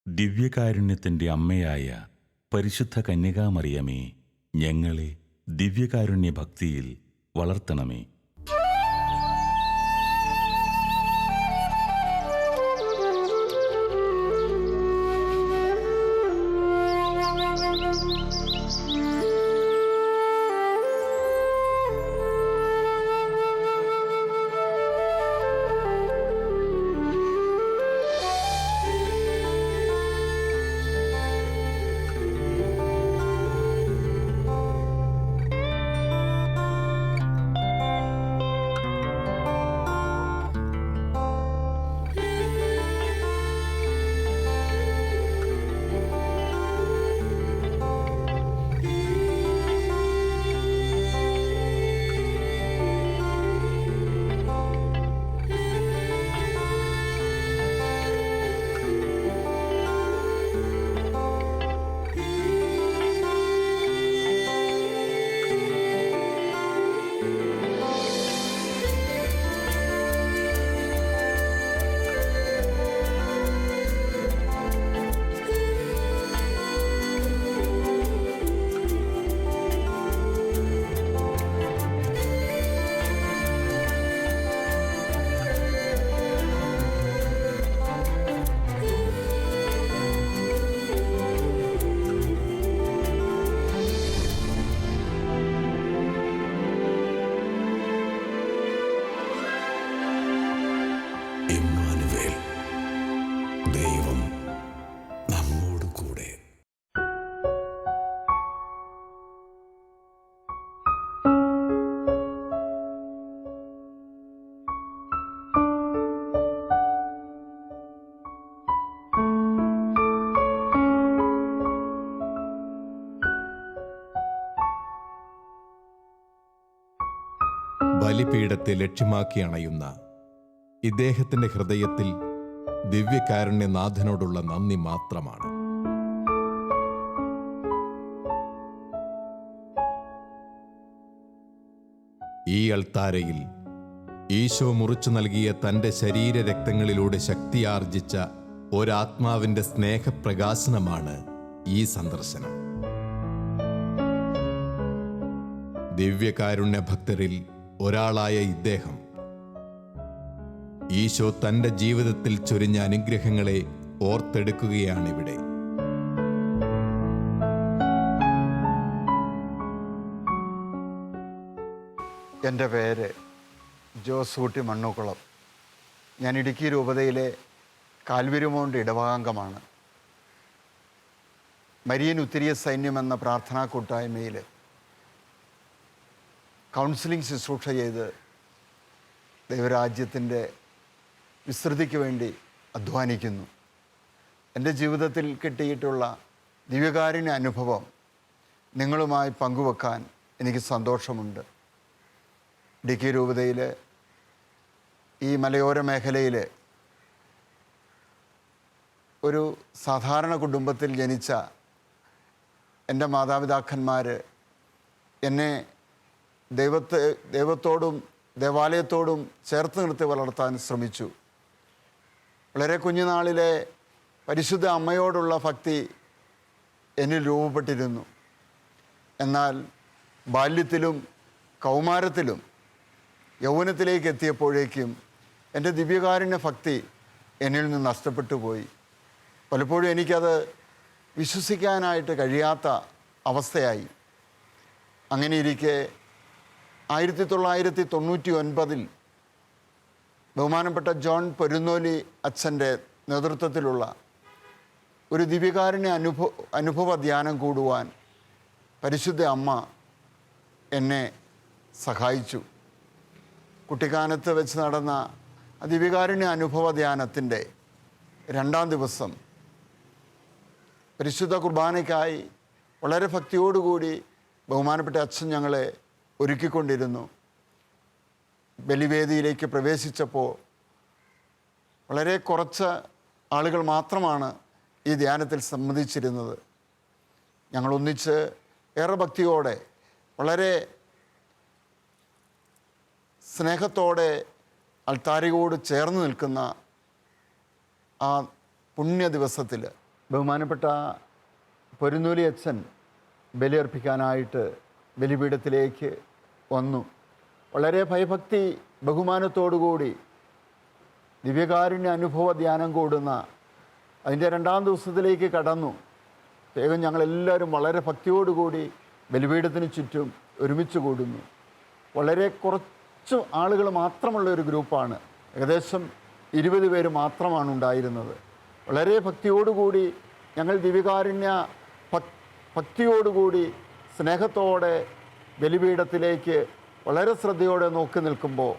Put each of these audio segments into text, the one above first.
ദിവ്യകാരുണ്യത്തിൻ്റെ അമ്മയായ പരിശുദ്ധ കന്യകാമറിയമേ, ഞങ്ങളെ ദിവ്യകാരുണ്യ ഭക്തിയിൽ വളർത്തണമേ. ഇമ്മാനുവേൽ, ദൈവം നമ്മോട് കൂടെ. ബലിപീഠത്തെ ലക്ഷ്യമാക്കി അണയുന്ന ഇദ്ദേഹത്തിന്റെ ഹൃദയത്തിൽ ദിവ്യകാരുണ്യനാഥനോടുള്ള നന്ദി മാത്രമാണ്. ഈ അൾത്താരയിൽ ഈശോ മുറിച്ചു നൽകിയ തന്റെ ശരീരരക്തങ്ങളിലൂടെ ശക്തിയാർജിച്ച ഒരാത്മാവിന്റെ സ്നേഹപ്രകാശനമാണ് ഈ സന്ദർശനം. ദിവ്യകാരുണ്യ ഭക്തരിൽ ഒരാളായ ഇദ്ദേഹം ഈശോ തന്റെ ജീവിതത്തിൽ ചൊരിഞ്ഞ അനുഗ്രഹങ്ങളെ ഓർത്തെടുക്കുകയാണിവിടെ. എൻ്റെ പേര് ജോസൂട്ടി മണ്ണുകുളം. ഞാൻ ഇടുക്കി രൂപതയിലെ കാൽവരി മൗണ്ട് ഇടവകാംഗമാണ്. മരിയൻ ഉത്തിരിയ സൈന്യം എന്ന പ്രാർത്ഥനാ കൂട്ടായ്മയിൽ കൗൺസിലിംഗ് ശുശ്രൂഷ ചെയ്ത് ദൈവരാജ്യത്തിൻ്റെ വിസ്തൃതിക്ക് വേണ്ടി അധ്വാനിക്കുന്നു. എൻ്റെ ജീവിതത്തിൽ കിട്ടിയിട്ടുള്ള ദിവ്യകാരുണ്യ അനുഭവം നിങ്ങളുമായി പങ്കുവെക്കാൻ എനിക്ക് സന്തോഷമുണ്ട്. ഇടുക്കി രൂപതയിൽ ഈ മലയോര മേഖലയിൽ ഒരു സാധാരണ കുടുംബത്തിൽ ജനിച്ച എൻ്റെ മാതാപിതാക്കന്മാർ എന്നെ ദൈവത്തോടും ദേവാലയത്തോടും ചേർത്ത് നിർത്തി വളർത്താൻ ശ്രമിച്ചു. വളരെ കുഞ്ഞുനാളിലെ പരിശുദ്ധ അമ്മയോടുള്ള ഭക്തി എന്നിൽ രൂപപ്പെട്ടിരുന്നു. എന്നാൽ ബാല്യത്തിലും കൗമാരത്തിലും യൗവനത്തിലേക്ക് എത്തിയപ്പോഴേക്കും എൻ്റെ ദിവ്യകാരുണ്യ ഭക്തി എന്നിൽ നിന്ന് നഷ്ടപ്പെട്ടു പോയി. പലപ്പോഴും എനിക്കത് വിശ്വസിക്കാനായിട്ട് കഴിയാത്ത അവസ്ഥയായി. അങ്ങനെയിരിക്കെ 1999 ബഹുമാനപ്പെട്ട ജോൺ പൊരുന്നോലി അച്ഛൻ്റെ നേതൃത്വത്തിലുള്ള ഒരു ദിവ്യകാരുണ്യ അനുഭവ ധ്യാനം കൂടുവാൻ പരിശുദ്ധ അമ്മ എന്നെ സഹായിച്ചു. കുട്ടിക്കാനത്ത് വെച്ച് നടന്ന ദിവ്യകാരുണ്യ അനുഭവ ധ്യാനത്തിൻ്റെ 2-ാം ദിവസം പരിശുദ്ധ കുർബാനയ്ക്കായി വളരെ ഭക്തിയോടുകൂടി ബഹുമാനപ്പെട്ട അച്ഛൻ ഞങ്ങളെ ഒരുക്കിക്കൊണ്ടിരുന്നു. ബലിവേദിയിലേക്ക് പ്രവേശിച്ചപ്പോൾ വളരെ കുറച്ച് ആളുകൾ മാത്രമാണ് ഈ ധ്യാനത്തിൽ സംബന്ധിച്ചിരുന്നത്. ഞങ്ങളൊന്നിച്ച് ഏറെ ഭക്തിയോടെ വളരെ സ്നേഹത്തോടെ അൾത്താരയോട് ചേർന്ന് നിൽക്കുന്ന ആ പുണ്യ ദിവസത്തിൽ ബഹുമാനപ്പെട്ട പൊരുന്നൂലി അച്ഛൻ ബലിയർപ്പിക്കാനായിട്ട് ബലിപീഠത്തിലേക്ക് വന്നു. വളരെ ഭയഭക്തി ബഹുമാനത്തോടുകൂടി ദിവ്യകാരുണ്യ അനുഭവ ധ്യാനം കൂടുന്ന അതിൻ്റെ 2-ാം ദിവസത്തിലേക്ക് കടന്നു. വേഗം ഞങ്ങളെല്ലാവരും വളരെ ഭക്തിയോടുകൂടി ബലിപീഠത്തിന് ചുറ്റും ഒരുമിച്ച് കൂടുന്നു. വളരെ കുറച്ച് ആളുകൾ മാത്രമുള്ള ഒരു ഗ്രൂപ്പാണ്. ഏകദേശം 20 പേര് മാത്രമാണ് ഉണ്ടായിരുന്നത്. വളരെ ഭക്തിയോടുകൂടി ഞങ്ങൾ ദിവ്യകാരുണ്യ ഭക്തിയോടുകൂടി സ്നേഹത്തോടെ ബലിപീഠത്തിലേക്ക് വളരെ ശ്രദ്ധയോടെ നോക്കി നിൽക്കുമ്പോൾ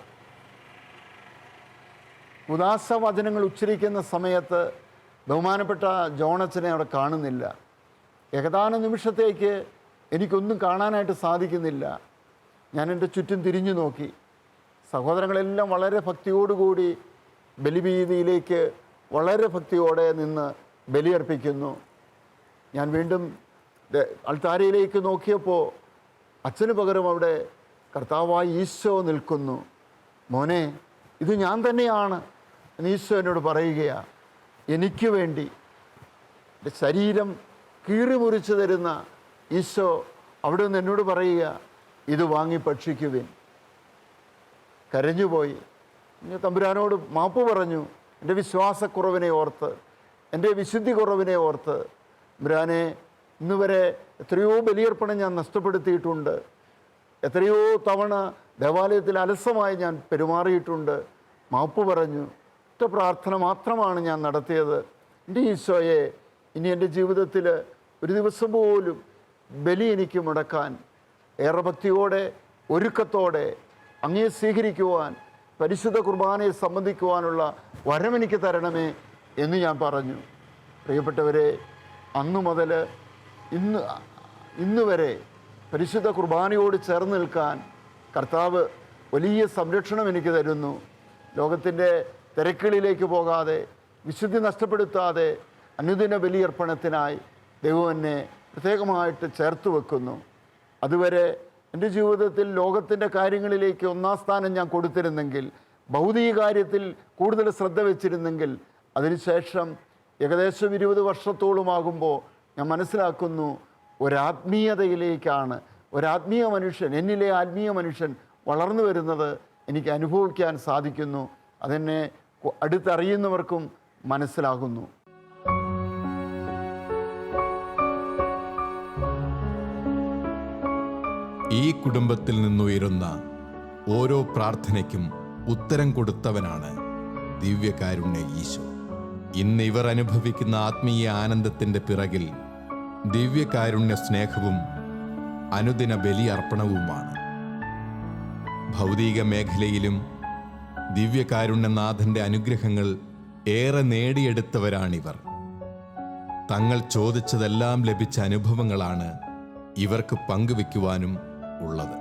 ഉദാസവചനങ്ങൾ ഉച്ചരിക്കുന്ന സമയത്ത് ബഹുമാനപ്പെട്ട ജോണച്ചനെ അവിടെ കാണുന്നില്ല. ഏകദാന നിമിഷത്തേക്ക് എനിക്കൊന്നും കാണാനായിട്ട് സാധിക്കുന്നില്ല. ഞാൻ എൻ്റെ ചുറ്റും തിരിഞ്ഞു നോക്കി. സഹോദരങ്ങളെല്ലാം വളരെ ഭക്തിയോടുകൂടി ബലിവീതിയിലേക്ക് വളരെ ഭക്തിയോടെ നിന്ന് ബലിയർപ്പിക്കുന്നു. ഞാൻ വീണ്ടും അൾത്താരയിലേക്ക് നോക്കിയപ്പോൾ അച്ഛന് പകരം അവിടെ കർത്താവായ ഈശോ നിൽക്കുന്നു. മോനെ, ഇത് ഞാൻ തന്നെയാണ് എന്ന് ഈശോ എന്നോട് പറയുകയാണ്. എനിക്ക് വേണ്ടി എൻ്റെ ശരീരം കീറി മുറിച്ച് തരുന്ന ഈശോ അവിടെ നിന്ന് എന്നോട് പറയുക, ഇത് വാങ്ങി ഭക്ഷിക്കുവിൻ. കരഞ്ഞുപോയി. തമ്പുരാനോട് മാപ്പ് പറഞ്ഞു. എൻ്റെ വിശ്വാസക്കുറവിനെ ഓർത്ത്, എൻ്റെ വിശുദ്ധി കുറവിനെ ഓർത്ത്. തമ്പുരാനെ, ഇന്ന് വരെ എത്രയോ ബലിയർപ്പണം ഞാൻ നഷ്ടപ്പെടുത്തിയിട്ടുണ്ട്. എത്രയോ തവണ ദേവാലയത്തിൽ അലസമായി ഞാൻ പെരുമാറിയിട്ടുണ്ട്. മാപ്പ് പറഞ്ഞു. ഒറ്റ പ്രാർത്ഥന മാത്രമാണ് ഞാൻ നടത്തിയത്. എൻ്റെ ഈശോയെ, ഇനി എൻ്റെ ജീവിതത്തിൽ ഒരു ദിവസം പോലും ബലി എനിക്ക് മുടക്കാൻ ഏറെ ഭക്തിയോടെ ഒരുക്കത്തോടെ അങ്ങേ സ്വീകരിക്കുവാൻ, പരിശുദ്ധ കുർബാനയെ സംബന്ധിക്കുവാനുള്ള വരമെനിക്ക് തരണമേ എന്ന് ഞാൻ പറഞ്ഞു. പ്രിയപ്പെട്ടവരെ, അന്നു മുതൽ ഇന്ന് വരെ പരിശുദ്ധ കുർബാനയോട് ചേർന്ന് നിൽക്കാൻ കർത്താവ് വലിയ സംരക്ഷണം എനിക്ക് തരുന്നു. ലോകത്തിൻ്റെ തിരക്കുകളിലേക്ക് പോകാതെ, വിശുദ്ധി നഷ്ടപ്പെടുത്താതെ അനുദിന ബലിയർപ്പണത്തിനായി ദൈവം എന്നെ പ്രത്യേകമായിട്ട് ചേർത്ത് വെക്കുന്നു. അതുവരെ എൻ്റെ ജീവിതത്തിൽ ലോകത്തിൻ്റെ കാര്യങ്ങളിലേക്ക് 1-ാം സ്ഥാനം ഞാൻ കൊടുത്തിരുന്നെങ്കിൽ, ഭൗതിക കാര്യത്തിൽ കൂടുതൽ ശ്രദ്ധ വെച്ചിരുന്നെങ്കിൽ, അതിനുശേഷം ഏകദേശം 20 വർഷത്തോളമാകുമ്പോൾ ഞാൻ മനസ്സിലാക്കുന്നു, ഒരാത്മീയതയിലേക്കാണ് ഒരാത്മീയ മനുഷ്യൻ, എന്നിലെ ആത്മീയ മനുഷ്യൻ വളർന്നു വരുന്നത് എനിക്ക് അനുഭവിക്കാൻ സാധിക്കുന്നു. അതെന്നെ അടുത്തറിയുന്നവർക്കും മനസ്സിലാകുന്നു. ഈ കുടുംബത്തിൽ നിന്നുയരുന്ന ഓരോ പ്രാർത്ഥനയ്ക്കും ഉത്തരം കൊടുത്തവനാണ് ദിവ്യകാരുണ്യ ഈശോ. ഇന്ന് ഇവർ അനുഭവിക്കുന്ന ആത്മീയ ആനന്ദത്തിൻ്റെ പിറകിൽ ദിവ്യകാരുണ്യ സ്നേഹവും അനുദിന ബലിയർപ്പണവുമാണ്. ഭൗതിക മേഖലയിലും ദിവ്യകാരുണ്യനാഥൻ്റെ അനുഗ്രഹങ്ങൾ ഏറെ നേടിയെടുത്തവരാണിവർ. തങ്ങൾ ചോദിച്ചതെല്ലാം ലഭിച്ച അനുഭവങ്ങളാണ് ഇവർക്ക് പങ്കുവെക്കുവാനും ഉള്ളത്.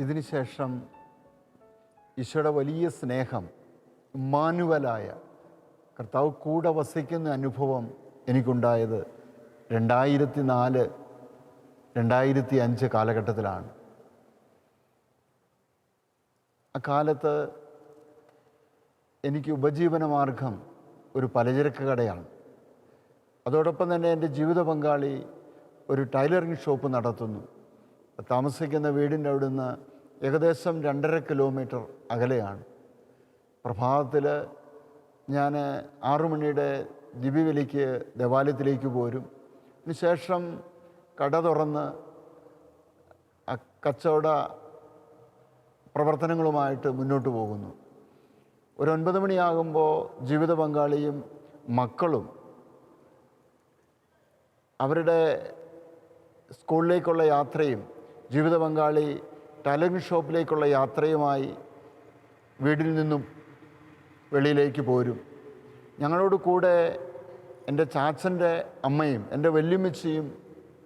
ഇതിനുശേഷം ഈശോയുടെ വലിയ സ്നേഹം, ഇമ്മാനുവലായ കർത്താവ് കൂടെ വസിക്കുന്ന അനുഭവം എനിക്കുണ്ടായത് 2004-2005 കാലഘട്ടത്തിലാണ്. അക്കാലത്ത് എനിക്ക് ഉപജീവനമാർഗം ഒരു പലചരക്ക് കടയാണ്. അതോടൊപ്പം തന്നെ എൻ്റെ ജീവിത പങ്കാളി ഒരു ടൈലറിംഗ് ഷോപ്പ് നടത്തുന്നു. താമസിക്കുന്ന വീടിൻ്റെ അവിടുന്ന് ഏകദേശം 2.5 കിലോമീറ്റർ അകലെയാണ്. പ്രഭാതത്തിൽ ഞാൻ 6 മണിയുടെ ദിവ്യബലിക്ക് ദേവാലയത്തിലേക്ക് പോരും. അതിനുശേഷം കട തുറന്ന് കച്ചവട പ്രവർത്തനങ്ങളുമായിട്ട് മുന്നോട്ട് പോകുന്നു. ഒരു 9 മണിയാകുമ്പോൾ ജീവിത പങ്കാളിയും മക്കളും അവരുടെ സ്കൂളിലേക്കുള്ള യാത്രയും ജീവിത പങ്കാളി ടൈലറിംഗ് ഷോപ്പിലേക്കുള്ള യാത്രയുമായി വീട്ടിൽ നിന്നും വെളിയിലേക്ക് പോരും. ഞങ്ങളോട് കൂടെ എൻ്റെ ചാച്ചൻ്റെ അമ്മയും എൻ്റെ വല്യമ്മച്ചിയും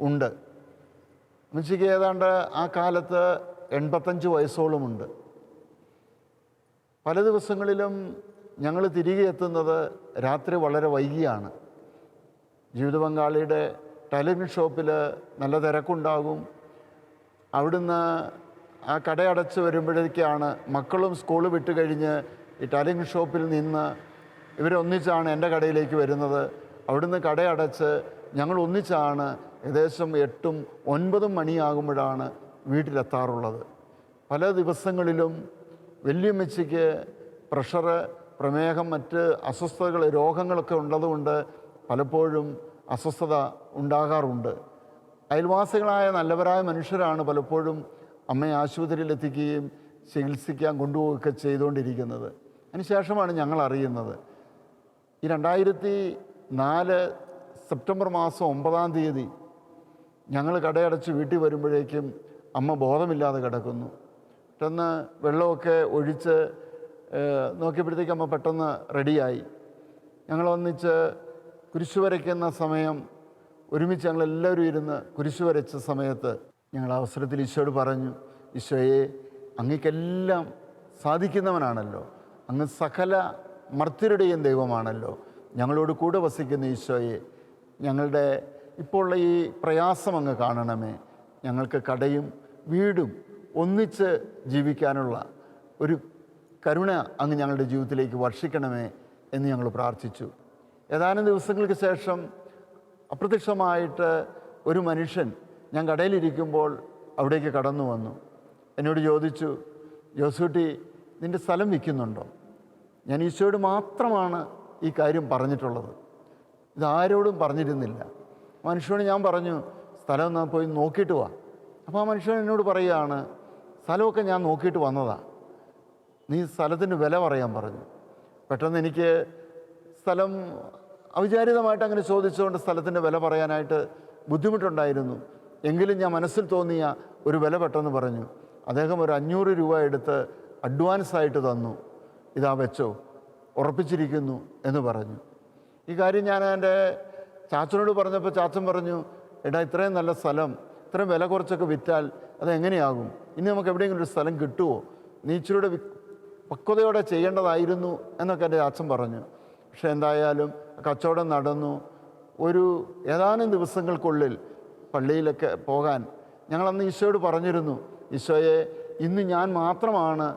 ഉണ്ട്. അമ്മച്ചിക്ക് ഏതാണ്ട് ആ കാലത്ത് 85 വയസ്സോളമുണ്ട്. പല ദിവസങ്ങളിലും ഞങ്ങൾ തിരികെ എത്തുന്നത് രാത്രി വളരെ വൈകിയാണ്. ജീവിത പങ്കാളിയുടെ ടൈലറിംഗ് ഷോപ്പിൽ നല്ല തിരക്കുണ്ടാകും. അവിടുന്ന് ആ കടയടച്ച് വരുമ്പോഴേക്കാണ് മക്കളും സ്കൂൾ വിട്ട് കഴിഞ്ഞ് ഈ ടൈലറിംഗ് ഷോപ്പിൽ നിന്ന് ഇവരൊന്നിച്ചാണ് എൻ്റെ കടയിലേക്ക് വരുന്നത്. അവിടുന്ന് കടയടച്ച് ഞങ്ങൾ ഒന്നിച്ചാണ് ഏകദേശം 8ഉം 9ഉം മണിയാകുമ്പോഴാണ് വീട്ടിലെത്താറുള്ളത്. പല ദിവസങ്ങളിലും വല്യമ്മച്ചിക്ക് പ്രഷറ്, പ്രമേഹം, മറ്റ് അസ്വസ്ഥതകൾ, രോഗങ്ങളൊക്കെ ഉള്ളതുകൊണ്ട് പലപ്പോഴും അസ്വസ്ഥത ഉണ്ടാകാറുണ്ട്. അയൽവാസികളായ നല്ലവരായ മനുഷ്യരാണ് പലപ്പോഴും അമ്മയെ ആശുപത്രിയിലെത്തിക്കുകയും ചികിത്സിക്കാൻ കൊണ്ടുപോവുകയൊക്കെ ചെയ്തുകൊണ്ടിരിക്കുന്നത്. അതിനുശേഷമാണ് ഞങ്ങൾ അറിയുന്നത്. ഈ 2004 സെപ്റ്റംബർ മാസം 9-ാം തീയതി ഞങ്ങൾ കടയടച്ച് വീട്ടിൽ വരുമ്പോഴേക്കും അമ്മ ബോധമില്ലാതെ കിടക്കുന്നു. പെട്ടെന്ന് വെള്ളമൊക്കെ ഒഴിച്ച് നോക്കിയപ്പോഴത്തേക്ക് അമ്മ പെട്ടെന്ന് റെഡിയായി. ഞങ്ങളൊന്നിച്ച് കുരിശു വരയ്ക്കുന്ന സമയം ഒരുമിച്ച് ഞങ്ങളെല്ലാവരും ഇരുന്ന് കുരിശു വരച്ച സമയത്ത് ഞങ്ങൾ അവസരത്തിൽ ഈശോയോട് പറഞ്ഞു, ഈശോയെ, അങ്ങേക്കെല്ലാം സാധിക്കുന്നവനാണല്ലോ, അങ്ങ് സകല മർത്യരുടെയും ദൈവമാണല്ലോ, ഞങ്ങളോട് കൂടെ വസിക്കുന്ന ഈശോയെ, ഞങ്ങളുടെ ഇപ്പോൾ ഉള്ള ഈ പ്രയാസം അങ്ങ് കാണണമേ, ഞങ്ങൾക്ക് കടയും വീടും ഒന്നിച്ച് ജീവിക്കാനുള്ള ഒരു കരുണ അങ്ങ് ഞങ്ങളുടെ ജീവിതത്തിലേക്ക് വർഷിക്കണമേ എന്ന് ഞങ്ങൾ പ്രാർത്ഥിച്ചു. ഏതാനും ദിവസങ്ങൾക്ക് ശേഷം അപ്രത്യക്ഷമായിട്ട് ഒരു മനുഷ്യൻ ഞാൻ കടയിലിരിക്കുമ്പോൾ അവിടേക്ക് കടന്നു വന്നു. എന്നോട് ചോദിച്ചു, ജോസൂട്ടി, നിൻ്റെ സ്ഥലം വിൽക്കുന്നുണ്ടോ? ഞാൻ ഈശോയോട് മാത്രമാണ് ഈ കാര്യം പറഞ്ഞിട്ടുള്ളത്, ഇതാരോടും പറഞ്ഞിരുന്നില്ല. മനുഷ്യനോട് ഞാൻ പറഞ്ഞു, സ്ഥലം ഒന്ന് പോയി നോക്കിയിട്ട് വാ. അപ്പോൾ ആ മനുഷ്യൻ എന്നോട് പറയുകയാണ്, സ്ഥലമൊക്കെ ഞാൻ നോക്കിയിട്ട് വന്നതാ, നീ സ്ഥലത്തിന് വില പറയാൻ പറഞ്ഞു. പെട്ടെന്ന് എനിക്ക് സ്ഥലം അവിചാരിതമായിട്ട് അങ്ങനെ ചോദിച്ചുകൊണ്ട് സ്ഥലത്തിൻ്റെ വില പറയാനായിട്ട് ബുദ്ധിമുട്ടുണ്ടായിരുന്നു. എങ്കിലും ഞാൻ മനസ്സിൽ തോന്നിയ ഒരു വില പെട്ടെന്ന് പറഞ്ഞു. അദ്ദേഹം ഒരു 500 രൂപ എടുത്ത് അഡ്വാൻസായിട്ട് തന്നു. ഇതാ വെച്ചോ, ഉറപ്പിച്ചിരിക്കുന്നു എന്ന് പറഞ്ഞു. ഈ കാര്യം ഞാൻ എൻ്റെ ചാച്ചനോട് പറഞ്ഞപ്പോൾ ചാച്ചൻ പറഞ്ഞു, എടാ, ഇത്രയും നല്ല സ്ഥലം ഇത്രയും വില കുറച്ചൊക്കെ വിറ്റാൽ അതെങ്ങനെയാകും? ഇനി നമുക്ക് എവിടെയെങ്കിലും ഒരു സ്ഥലം കിട്ടുമോ? നീ ഇച്ചിരിയുടെ പക്വതയോടെ ചെയ്യേണ്ടതായിരുന്നു എന്നൊക്കെ എൻ്റെ ചാച്ചൻ പറഞ്ഞു. പക്ഷേ എന്തായാലും കച്ചവടം നടന്നു. ഒരു ഏതാനും ദിവസങ്ങൾക്കുള്ളിൽ പള്ളിയിലൊക്കെ പോകാൻ ഞങ്ങളന്ന് ഈശോയോട് പറഞ്ഞിരുന്നു, ഈശോയെ, ഇന്ന് ഞാൻ മാത്രമാണ്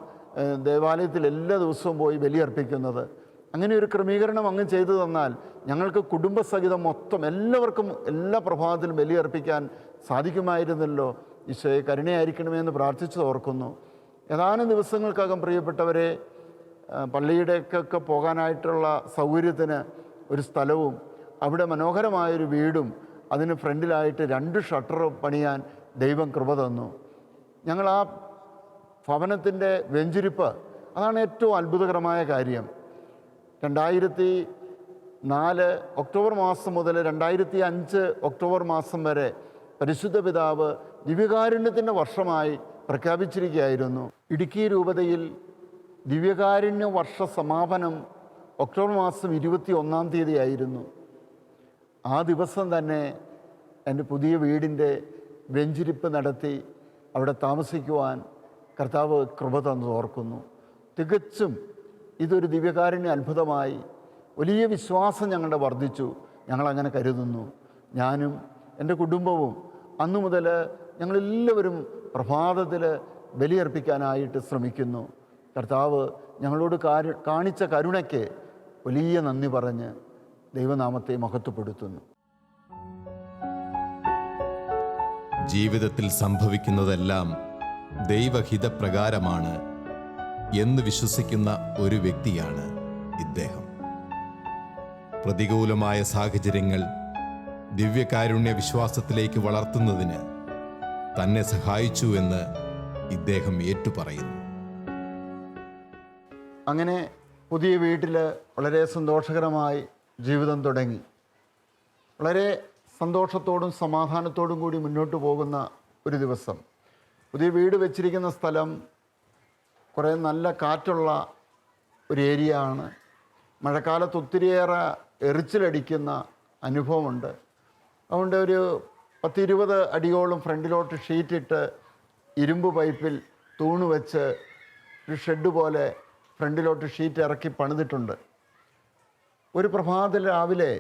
ദേവാലയത്തിൽ എല്ലാ ദിവസവും പോയി ബലിയർപ്പിക്കുന്നത്. അങ്ങനെ ഒരു ക്രമീകരണം അങ്ങ് ചെയ്തു തന്നാൽ ഞങ്ങൾക്ക് കുടുംബസഹിതം മൊത്തം എല്ലാവർക്കും എല്ലാ പ്രഭാതത്തിലും ബലിയർപ്പിക്കാൻ സാധിക്കുമായിരുന്നല്ലോ. ഈശോയെ, കരുണയായിരിക്കണമെന്ന് പ്രാർത്ഥിച്ചു ഓർക്കുന്നു. ഏതാനും ദിവസങ്ങൾക്കകം പ്രിയപ്പെട്ടവരെ, പള്ളിയുടെയൊക്കെ പോകാനായിട്ടുള്ള സൗകര്യത്തിന് ഒരു സ്ഥലവും അവിടെ മനോഹരമായൊരു വീടും അതിന് ഫ്രണ്ടിലായിട്ട് 2 ഷട്ടർ പണിയാൻ ദൈവം കൃപ തന്നു. ഞങ്ങൾ ആ ഭവനത്തിൻ്റെ വെഞ്ചിരിപ്പ്, അതാണ് ഏറ്റവും അത്ഭുതകരമായ കാര്യം. 2004 ഒക്ടോബർ മാസം മുതൽ 2005 ഒക്ടോബർ മാസം വരെ പരിശുദ്ധ പിതാവ് ദിവ്യകാരുണ്യത്തിൻ്റെ വർഷമായി പ്രഖ്യാപിച്ചിരിക്കുകയായിരുന്നു. ഇടുക്കി രൂപതയിൽ ദിവ്യകാരുണ്യ വർഷ സമാപനം ഒക്ടോബർ മാസം 21-ാം തീയതി ആയിരുന്നു. ആ ദിവസം തന്നെ എൻ്റെ പുതിയ വീടിൻ്റെ വെഞ്ചിരിപ്പ് നടത്തി അവിടെ താമസിക്കുവാൻ കർത്താവ് കൃപ തന്നു ഓർക്കുന്നു. തികച്ചും ഇതൊരു ദിവ്യകാരുണ്യ അത്ഭുതമായി. വലിയ വിശ്വാസം ഞങ്ങളുടെ വർദ്ധിച്ചു, ഞങ്ങളങ്ങനെ കരുതുന്നു. ഞാനും എൻ്റെ കുടുംബവും അന്നു മുതൽ ഞങ്ങളെല്ലാവരും പ്രഭാതത്തിൽ ബലിയർപ്പിക്കാനായിട്ട് ശ്രമിക്കുന്നു. കർത്താവ് ഞങ്ങളോട് കാണിച്ച കരുണയ്ക്ക് വലിയ നന്ദി പറഞ്ഞ് ദൈവനാമത്തെ മഹത്വപ്പെടുത്തുന്നു. ജീവിതത്തിൽ സംഭവിക്കുന്നതെല്ലാം ദൈവഹിതപ്രകാരമാണ് എന്ന് വിശ്വസിക്കുന്ന ഒരു വ്യക്തിയാണ് ഇദ്ദേഹം. പ്രതികൂലമായ സാഹചര്യങ്ങൾ ദിവ്യകാരുണ്യ വിശ്വാസത്തിലേക്ക് വളർത്തുന്നതിന് തന്നെ സഹായിച്ചു എന്ന് ഇദ്ദേഹം ഏറ്റുപറയുന്നു. അങ്ങനെ പുതിയ വീട്ടിൽ വളരെ സന്തോഷകരമായി ജീവിതം തുടങ്ങി. വളരെ സന്തോഷത്തോടും സമാധാനത്തോടും കൂടി മുന്നോട്ട് പോകുന്ന ഒരു ദിവസം. പുതിയ വീട് വെച്ചിരിക്കുന്ന സ്ഥലം കുറേ നല്ല കാറ്റുള്ള ഒരു ഏരിയ ആണ്. മഴക്കാലത്ത് ഒത്തിരിയേറെ എറിച്ചിലടിക്കുന്ന അനുഭവമുണ്ട്. അതുകൊണ്ട് ഒരു 10-20 അടിയോളം ഫ്രണ്ടിലോട്ട് ഷീറ്റിട്ട് ഇരുമ്പ് പൈപ്പിൽ തൂണ് വെച്ച് ഒരു ഷെഡ് പോലെ ഫ്രണ്ടിലോട്ട് ഷീറ്റ് ഇറക്കി പണിതിട്ടുണ്ട്. ഒരു പ്രഭാതത്തിൽ രാവിലെ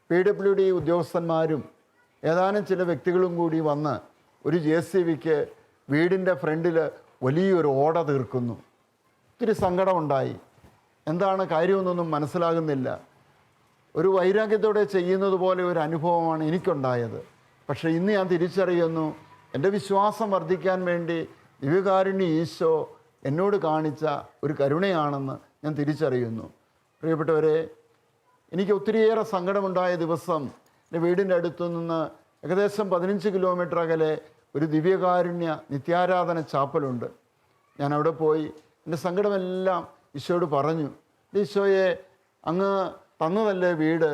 PWD ഉദ്യോഗസ്ഥന്മാരും ഏതാനും ചില വ്യക്തികളും കൂടി വന്ന് ഒരു JCBക്ക് വീടിൻ്റെ ഫ്രണ്ടിൽ വലിയൊരു ഓട തീർക്കുന്നു. ഒത്തിരി സങ്കടമുണ്ടായി. എന്താണ് കാര്യമെന്നൊന്നും മനസ്സിലാകുന്നില്ല. ഒരു വൈരാഗ്യത്തോടെ ചെയ്യുന്നത് പോലെ ഒരു അനുഭവമാണ് എനിക്കുണ്ടായത്. പക്ഷേ ഇന്ന് ഞാൻ തിരിച്ചറിയുന്നു, എൻ്റെ വിശ്വാസം വർദ്ധിക്കാൻ വേണ്ടി ദിവ്യകാരുണ്യ ഈശോ എന്നോട് കാണിച്ച ഒരു കരുണയാണെന്ന് ഞാൻ തിരിച്ചറിയുന്നു. പ്രിയപ്പെട്ടവരെ, എനിക്ക് ഒത്തിരിയേറെ സങ്കടമുണ്ടായ ദിവസം എൻ്റെ വീടിൻ്റെ അടുത്തു നിന്ന് ഏകദേശം 15 കിലോമീറ്റർ അകലെ ഒരു ദിവ്യകാരുണ്യ നിത്യാരാധന ചാപ്പലുണ്ട്. ഞാൻ അവിടെ പോയി എൻ്റെ സങ്കടമെല്ലാം ഈശോയോട് പറഞ്ഞു. ഈശോയെ, അങ്ങ് തന്നതല്ലേ വീട്,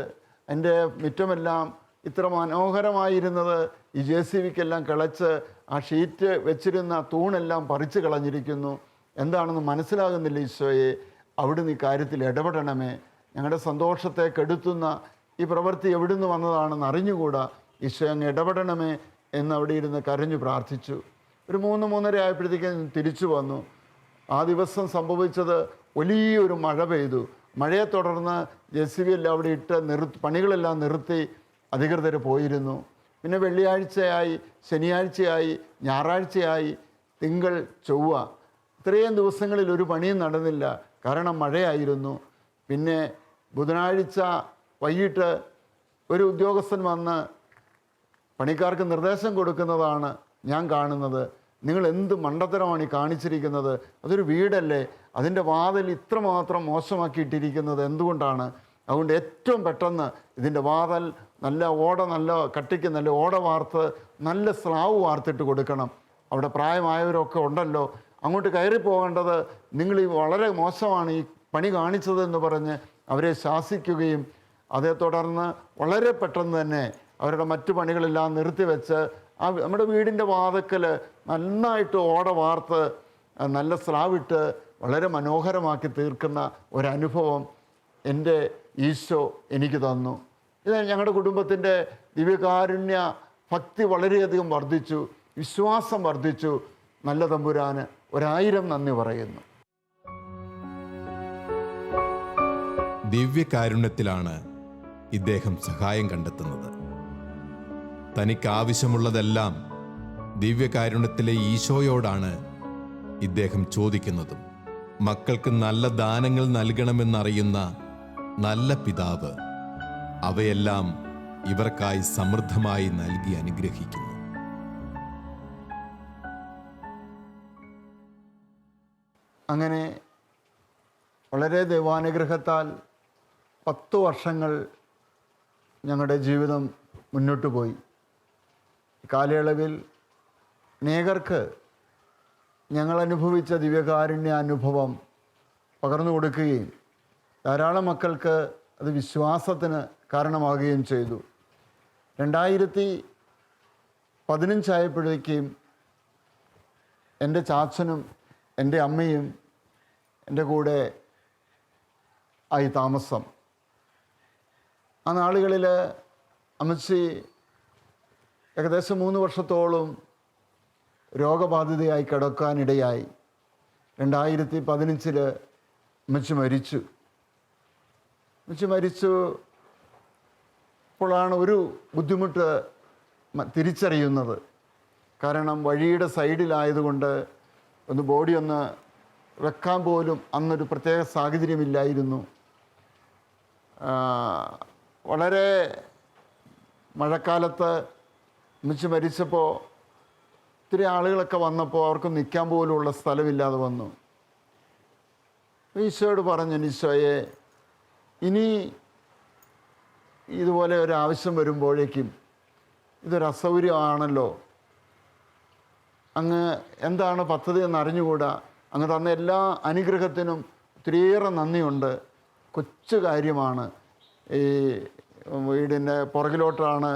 എൻ്റെ മുറ്റമെല്ലാം ഇത്ര മനോഹരമായിരുന്നത് ഈ JCBക്കെല്ലാം കിളച്ച് ആ ഷീറ്റ് വെച്ചിരുന്ന തൂണെല്ലാം പറിച്ചു കളഞ്ഞിരിക്കുന്നു. എന്താണെന്ന് മനസ്സിലാകുന്നില്ല ഈശോയെ, അവിടുന്ന് ഈ കാര്യത്തിൽ ഇടപെടണമേ. ഞങ്ങളുടെ സന്തോഷത്തെ കെടുത്തുന്ന ഈ പ്രവൃത്തി എവിടുന്ന് വന്നതാണെന്ന് അറിഞ്ഞുകൂടാ, ഈശോ അങ്ങ് ഇടപെടണമേ എന്ന് അവിടെ ഇരുന്ന് കരഞ്ഞു പ്രാർത്ഥിച്ചു. ഒരു 3-3:30 ആയപ്പോഴത്തേക്കും തിരിച്ചു വന്നു. ആ ദിവസം സംഭവിച്ചത് വലിയൊരു മഴ പെയ്തു. മഴയെ തുടർന്ന് JCB എല്ലാം അവിടെ ഇട്ട് പണികളെല്ലാം നിർത്തി അധികൃതർ പോയിരുന്നു. പിന്നെ വെള്ളിയാഴ്ചയായി, ശനിയാഴ്ചയായി, ഞായറാഴ്ചയായി, തിങ്കൾ, ചൊവ്വ, ഇത്രയും ദിവസങ്ങളിൽ ഒരു പണിയും നടന്നില്ല, കാരണം മഴയായിരുന്നു. പിന്നെ ബുധനാഴ്ച വൈകിട്ട് ഒരു ഉദ്യോഗസ്ഥൻ വന്ന് പണിക്കാർക്ക് നിർദ്ദേശം കൊടുക്കുന്നതാണ് ഞാൻ കാണുന്നത്. നിങ്ങൾ എന്ത് മണ്ടത്തരമാണ് ഈ കാണിച്ചിരിക്കുന്നത്? അതൊരു വീടല്ലേ, അതിൻ്റെ വാതിൽ ഇത്രമാത്രം മോശമാക്കിയിട്ടിരിക്കുന്നത് എന്തുകൊണ്ടാണ്? അതുകൊണ്ട് ഏറ്റവും പെട്ടെന്ന് ഇതിൻ്റെ വാതിൽ നല്ല കട്ടിക്ക് നല്ല ഓട വാർത്ത് നല്ല സ്ലാവ് വാർത്തിട്ട് കൊടുക്കണം. അവിടെ പ്രായമായവരൊക്കെ ഉണ്ടല്ലോ, അങ്ങോട്ട് കയറി പോകേണ്ടത് നിങ്ങൾ ഈ വളരെ മോശമാണ് ഈ പണി കാണിച്ചതെന്ന് പറഞ്ഞ് അവരെ ശാസിക്കുകയും അതേ തുടർന്ന് വളരെ പെട്ടെന്ന് തന്നെ അവരുടെ മറ്റു പണികളെല്ലാം നിർത്തിവെച്ച് നമ്മുടെ വീടിൻ്റെ വാതിക്കൽ നന്നായിട്ട് ഓട വാർത്ത് നല്ല സ്ലാവിട്ട് വളരെ മനോഹരമാക്കി തീർക്കുന്ന ഒരനുഭവം എൻ്റെ ഈശോ എനിക്ക് തന്നു. ഇത് ഞങ്ങളുടെ കുടുംബത്തിൻ്റെ ദിവ്യകാരുണ്യ ഭക്തി വളരെയധികം വർദ്ധിച്ചു, വിശ്വാസം വർദ്ധിച്ചു. നല്ല തമ്പുരാന് 1000 നന്ദി പറയുന്നു. ദിവ്യകാരുണ്യത്തിലാണ് ഇദ്ദേഹം സഹായം കണ്ടെത്തുന്നത്. തനിക്ക് ആവശ്യമുള്ളതെല്ലാം ദിവ്യകാരുണ്യത്തിലെ ഈശോയോടാണ് ഇദ്ദേഹം ചോദിക്കുന്നതും. മക്കൾക്ക് നല്ല ദാനങ്ങൾ നൽകണമെന്നറിയുന്ന നല്ല പിതാവ് അവയെല്ലാം ഇവർക്കായി സമൃദ്ധമായി നൽകി അനുഗ്രഹിക്കുന്നു. അങ്ങനെ വളരെ ദൈവാനുഗ്രഹത്താൽ 10 വർഷങ്ങൾ ഞങ്ങളുടെ ജീവിതം മുന്നോട്ട് പോയി. കാലയളവിൽ അനേകർക്ക് ഞങ്ങൾ അനുഭവിച്ച ദിവ്യകാരുണ്യ അനുഭവം പകർന്നു കൊടുക്കുകയും ധാരാളം മക്കൾക്ക് അത് വിശ്വാസത്തിന് കാരണമാകുകയും ചെയ്തു. 2015 ആയപ്പോഴേക്കും എൻ്റെ ചാച്ചനും എൻ്റെ അമ്മയും എൻ്റെ കൂടെ ആയി താമസം. ആ നാളുകളിൽ അമ്മച്ചി ഏകദേശം 3 വർഷത്തോളം രോഗബാധിതയായി കിടക്കാനിടയായി. 2015 അമ്മച്ചി മരിച്ചു. അപ്പോഴാണ് ഒരു ബുദ്ധിമുട്ട് തിരിച്ചറിയുന്നത്. കാരണം വഴിയുടെ സൈഡിലായതുകൊണ്ട് ബോഡി ഒന്ന് വെക്കാൻ പോലും അന്നൊരു പ്രത്യേക സാഹചര്യമില്ലായിരുന്നു. വളരെ മഴക്കാലത്ത് അമ്മച്ചി മരിച്ചപ്പോൾ ഒത്തിരി ആളുകളൊക്കെ വന്നപ്പോൾ അവർക്ക് നിൽക്കാൻ പോലുമുള്ള സ്ഥലമില്ലാതെ വന്നു. ഈശോയോട് പറഞ്ഞു, ഈശോയെ, ഇനി ഇതുപോലെ ഒരു ആവശ്യം വരുമ്പോഴേക്കും ഇതൊരു അസൗകര്യമാണല്ലോ, അങ്ങ് എന്താണ് പദ്ധതി എന്ന് അറിഞ്ഞുകൂടാ. അങ്ങ് തന്ന എല്ലാ അനുഗ്രഹത്തിനും ഒത്തിരിയേറെ നന്ദിയുണ്ട്. കൊച്ചു കാര്യമാണ്. ഈ വീടിൻ്റെ പുറകിലോട്ടാണ്,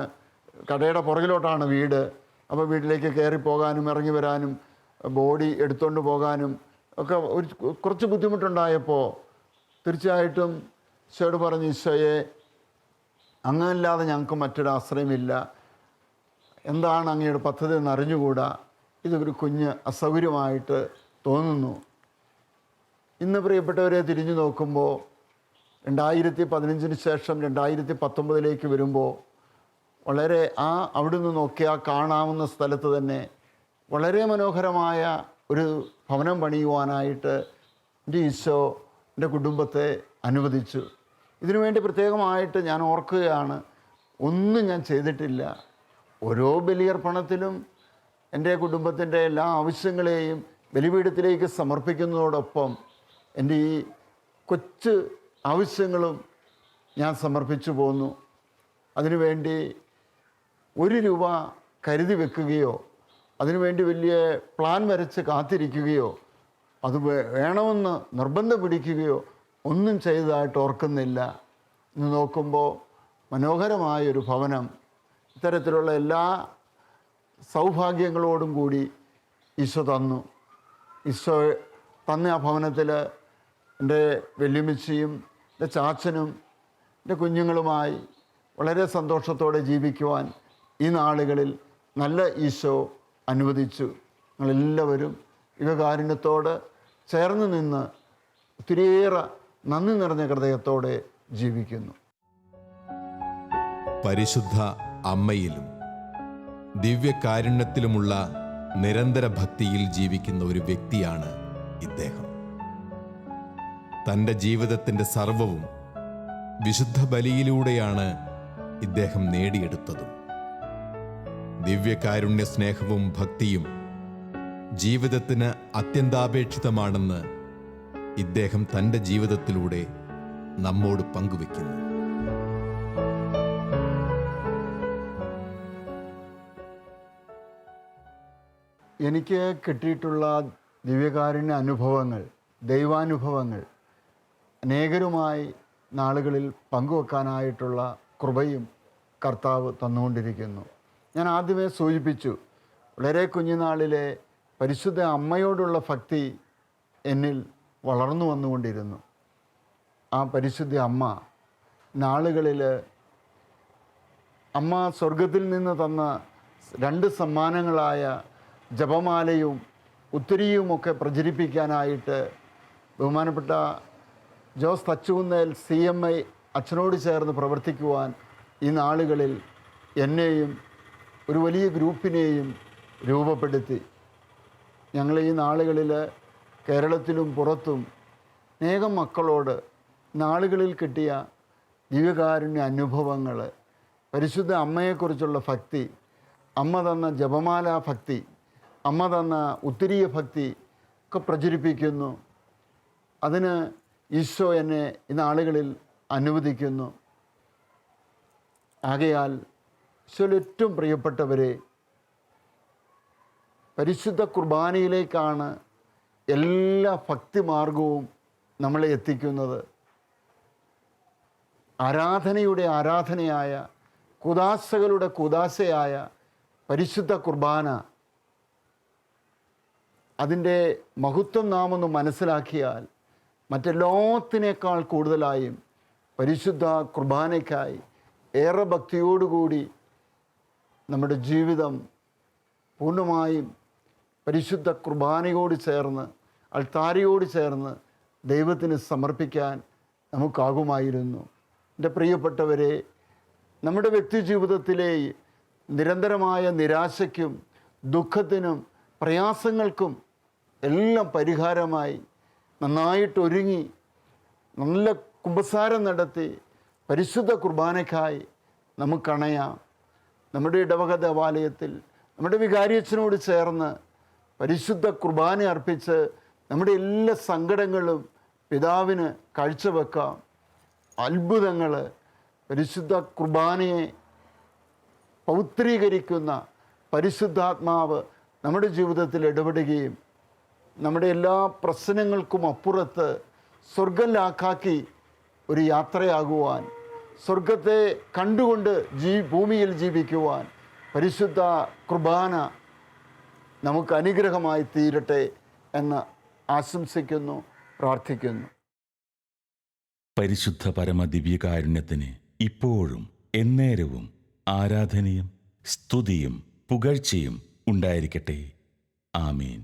കടയുടെ പുറകിലോട്ടാണ് വീട്. അപ്പോൾ വീട്ടിലേക്ക് കയറി പോകാനും ഇറങ്ങി വരാനും ബോഡി എടുത്തുകൊണ്ട് പോകാനും ഒക്കെ കുറച്ച് ബുദ്ധിമുട്ടുണ്ടായപ്പോൾ തീർച്ചയായിട്ടും ഈശോയോട് പറഞ്ഞു, ഈശോയെ, അങ്ങല്ലാതെ ഞങ്ങൾക്ക് മറ്റൊരു ആശ്രയമില്ല. എന്താണ് അങ്ങയുടെ പദ്ധതി എന്ന് അറിഞ്ഞുകൂടാ. ഇതൊരു കുഞ്ഞ് അസൗകര്യമായിട്ട് തോന്നുന്നു. ഇന്ന് പ്രിയപ്പെട്ടവരെ തിരിഞ്ഞു നോക്കുമ്പോൾ 2015 ശേഷം 2019 വരുമ്പോൾ വളരെ അവിടുന്ന് നോക്കിയാൽ കാണാവുന്ന സ്ഥലത്ത് തന്നെ വളരെ മനോഹരമായ ഒരു ഭവനം പണിയുവാനായിട്ട് എൻ്റെ ഈശോ എൻ്റെ കുടുംബത്തെ അനുവദിച്ചു. ഇതിനുവേണ്ടി പ്രത്യേകമായിട്ട് ഞാൻ ഓർക്കുകയാണ്, ഒന്നും ഞാൻ ചെയ്തിട്ടില്ല. ഓരോ ബലിയർപ്പണത്തിലും എൻ്റെ കുടുംബത്തിൻ്റെ എല്ലാ ആവശ്യങ്ങളെയും ബലിപീഠത്തിലേക്ക് സമർപ്പിക്കുന്നതോടൊപ്പം എൻ്റെ ഈ കൊച്ചു ആവശ്യങ്ങളും ഞാൻ സമർപ്പിച്ചു പോന്നു. അതിനുവേണ്ടി 1 രൂപ കരുതി വെക്കുകയോ അതിനുവേണ്ടി വലിയ പ്ലാൻ വരച്ച് കാത്തിരിക്കുകയോ അത് വേണമെന്ന് നിർബന്ധം പിടിക്കുകയോ ഒന്നും ചെയ്തതായിട്ട് ഓർക്കുന്നില്ല. ഇന്ന് നോക്കുമ്പോൾ മനോഹരമായൊരു ഭവനം, ഇത്തരത്തിലുള്ള എല്ലാ സൗഭാഗ്യങ്ങളോടും കൂടി ഈശോ തന്നു. ഈശോ തന്ന ആ ഭവനത്തിൽ എൻ്റെ വല്യമ്മച്ചിയും എൻ്റെ ചാച്ചനും എൻ്റെ കുഞ്ഞുങ്ങളുമായി വളരെ സന്തോഷത്തോടെ ജീവിക്കുവാൻ ഈ നാളുകളിൽ നല്ല ഈശോ അനുവദിച്ചു. ഞങ്ങളെല്ലാവരും യുഗകാരുണ്യത്തോട് ചേർന്ന് നിന്ന് ഒത്തിരിയേറെ നന്ദി നിറഞ്ഞ ഹൃദയത്തോടെ ജീവിക്കുന്നു. പരിശുദ്ധ അമ്മയിലും ദിവ്യകാരുണ്യത്തിലുമുള്ള നിരന്തര ഭക്തിയിൽ ജീവിക്കുന്ന ഒരു വ്യക്തിയാണ് ഇദ്ദേഹം. തൻ്റെ ജീവിതത്തിൻ്റെ സർവവും വിശുദ്ധ ബലിയിലൂടെയാണ് ഇദ്ദേഹം നേടിയെടുത്തതും. ദിവ്യകാരുണ്യ സ്നേഹവും ഭക്തിയും ജീവിതത്തിന് അത്യന്താപേക്ഷിതമാണെന്ന് ഇദ്ദേഹം തൻ്റെ ജീവിതത്തിലൂടെ നമ്മോട് പങ്കുവെക്കുന്നു. എനിക്ക് കിട്ടിയിട്ടുള്ള ദിവ്യകാരുണ്യ അനുഭവങ്ങൾ, ദൈവാനുഭവങ്ങൾ അനേകരുമായി നാളുകളിൽ പങ്കുവെക്കാനായിട്ടുള്ള കൃപയും കർത്താവ് തന്നുകൊണ്ടിരിക്കുന്നു. ഞാൻ ആദ്യമേ സൂചിപ്പിച്ചു, വളരെ കുഞ്ഞുനാളിലെ പരിശുദ്ധ അമ്മയോടുള്ള ഭക്തി എന്നിൽ വളർന്നു വന്നുകൊണ്ടിരുന്നു. ആ പരിശുദ്ധ അമ്മ നാളുകളിൽ അമ്മ സ്വർഗത്തിൽ നിന്ന് തന്ന 2 സമ്മാനങ്ങളായ ജപമാലയും ഉത്തരിയുമൊക്കെ പ്രചരിപ്പിക്കാനായിട്ട് ബഹുമാനപ്പെട്ട ജോസ് തച്ചുകുന്നേൽ CMI അച്ഛനോട് ചേർന്ന് പ്രവർത്തിക്കുവാൻ ഈ നാളുകളിൽ എന്നെയും ഒരു വലിയ ഗ്രൂപ്പിനെയും രൂപപ്പെടുത്തി. ഞങ്ങൾ ഈ നാളുകളിൽ കേരളത്തിലും പുറത്തും അനേകം മക്കളോട് നാളുകളിൽ കിട്ടിയ ദിവ്യകാരുണ്യ അനുഭവങ്ങൾ, പരിശുദ്ധ അമ്മയെക്കുറിച്ചുള്ള ഭക്തി, അമ്മ തന്ന ജപമാല ഭക്തി, അമ്മ തന്ന ഉത്തരീയ ഭക്തി ഒക്കെ പ്രചരിപ്പിക്കുന്നു. അതിന് ഈശോ എന്നെ ഈ നാളുകളിൽ അനുവദിക്കുന്നു. ആകയാൽ ഈശോയിൽ ഏറ്റവും പ്രിയപ്പെട്ടവരെ, പരിശുദ്ധ കുർബാനയിലേക്കാണ് എല്ലാ ഭക്തിമാർഗവും നമ്മളെ എത്തിക്കുന്നത്. ആരാധനയുടെ ആരാധനയായ, കുദാശകളുടെ കുദാശയായ പരിശുദ്ധ കുർബാന, അതിൻ്റെ മഹത്വം നാം ഒന്ന് മനസ്സിലാക്കിയാൽ മറ്റെല്ലാത്തിനേക്കാൾ കൂടുതലായും പരിശുദ്ധ കുർബാനയ്ക്കായി ഏറെ ഭക്തിയോടുകൂടി നമ്മുടെ ജീവിതം പൂർണ്ണമായും പരിശുദ്ധ കുർബാനയോട് ചേർന്ന്, അൾത്താരയോട് ചേർന്ന് ദൈവത്തിന് സമർപ്പിക്കാൻ നമുക്കാകുമായിരുന്നു. എൻ്റെ പ്രിയപ്പെട്ടവരെ, നമ്മുടെ വ്യക്തിജീവിതത്തിലെ നിരന്തരമായ നിരാശയ്ക്കും ദുഃഖത്തിനും പ്രയാസങ്ങൾക്കും എല്ലാം പരിഹാരമായി നന്നായിട്ടൊരുങ്ങി നല്ല കുമ്പസാരം നടത്തി പരിശുദ്ധ കുർബാനയ്ക്കായി നമുക്കണയാം. നമ്മുടെ ഇടവക ദേവാലയത്തിൽ നമ്മുടെ വികാരിയച്ഛനോട് ചേർന്ന് പരിശുദ്ധ കുർബാന അർപ്പിച്ച് നമ്മുടെ എല്ലാ സങ്കടങ്ങളും പിതാവിന് കാഴ്ചവെക്കാം. അത്ഭുതങ്ങൾ, പരിശുദ്ധ കുർബാനയെ പൗത്രീകരിക്കുന്ന പരിശുദ്ധാത്മാവ് നമ്മുടെ ജീവിതത്തിൽ ഇടപെടുകയും നമ്മുടെ എല്ലാ പ്രശ്നങ്ങൾക്കും അപ്പുറത്ത് സ്വർഗം ലാക്കാക്കി ഒരു യാത്രയാകുവാൻ, സ്വർഗത്തെ കണ്ടുകൊണ്ട് ഭൂമിയിൽ ജീവിക്കുവാൻ പരിശുദ്ധ കുർബാന നമുക്ക് അനുഗ്രഹമായി തീരട്ടെ എന്ന് ആശംസിക്കുന്നു, പ്രാർത്ഥിക്കുന്നു. പരിശുദ്ധ പരമദിവ്യകാരുണ്യത്തിന് ഇപ്പോഴും എന്നേരവും ആരാധനയും സ്തുതിയും പുകഴ്ചയും ഉണ്ടായിരിക്കട്ടെ. ആമേൻ.